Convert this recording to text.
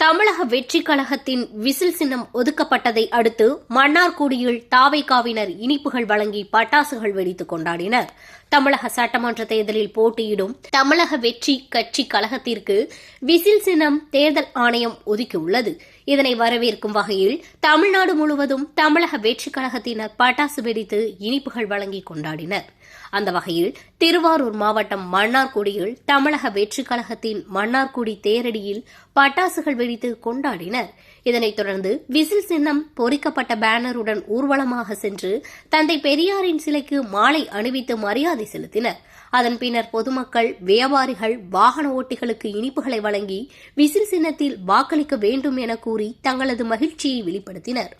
தமிழக வெற்றி கழகத்தின் விசில் சின்னம் ஒதுக்கப்பட்டதை அடுத்து மன்னார்குடியில் தாவைக்காவினர் இனிப்புகள் வழங்கி பட்டாசுகள் வெடித்துக் கொண்டாடினர். தமிழக சட்டமன்ற தேர்தலில் போட்டியிடும் தமிழக வெற்றி கட்சி கழகத்திற்கு விசில் சின்னம் தேர்தல் ஆணையம் ஒதுக்கியுள்ளது. இதனை வரவேற்கும் வகையில் தமிழ்நாடு முழுவதும் தமிழக வெற்றி கழகத்தினர் பட்டாசு வெடித்து இனிப்புகள் வழங்கி கொண்டாடினர். அந்த வகையில் திருவாரூர் மாவட்டம் மன்னார்குடியில் தமிழக வெற்றி கழகத்தின் மன்னார்குடி தேரடியில் பட்டாசுகள் வெடித்து கொண்டாடினர். இதனைத் தொடர்ந்து விசில் சின்னம் பொறிக்கப்பட்ட பேனருடன் ஊர்வலமாக சென்று தந்தை பெரியாரின் சிலைக்கு மாலை அணிவித்து மரியாதை செலுத்தினர். அதன் பின்னர் பொதுமக்கள், வியாபாரிகள், வாகன ஓட்டிகளுக்கு இனிப்புகளை வழங்கி விசில் சின்னத்தில் வாக்களிக்க வேண்டும் என கூறி தங்களது மகிழ்ச்சியை வெளிப்படுத்தினர்.